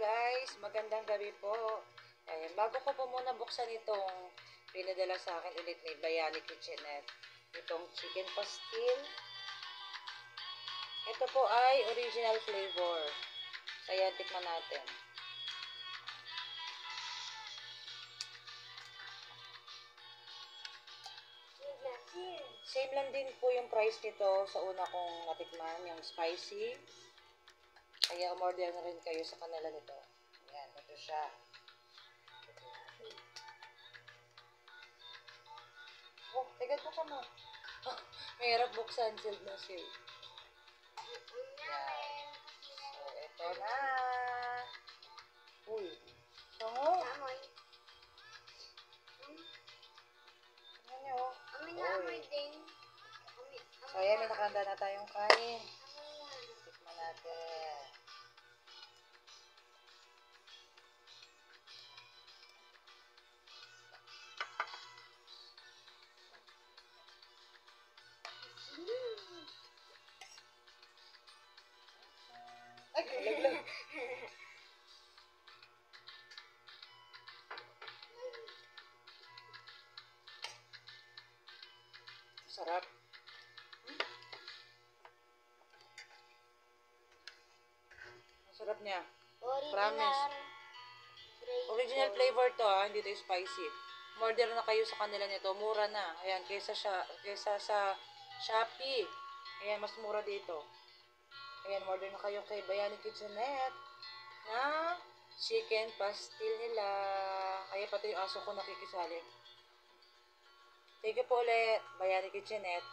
guys, magandang gabi po. Ayan, bago ko po muna buksan itong pinadala sa akin ulit ni Bayani Kitchenette, itong chicken pastil. Ito po ay original flavor. Kaya tikman natin. Same lang din po yung price nito sa una kong natikman, yung spicy. Kaya umorder na rin kayo sa kanila nito. Ayan, ito siya. Oh, tigad po ka mo. Mahirap buksan, sealed na sealed. Ayan. So, ito na. Uy. Sango. Tingnan nyo. Uy. So, ayan, may nakahanda na tayong kain. Tikman natin. Ay, nalaglag. Sarap. Sarap niya. Promise. Original flavor to ha, hindi to spicy. Order na kayo sa kanila nito, mura na. Ayan, kaysa sa Shopee. Ayan, mas mura dito. Ayan, order na kayo kay Bayani Kitchenette na chicken pastil nila. Kaya pati yung aso ko nakikisali. Thank you po ulit, Bayani Kitchenette.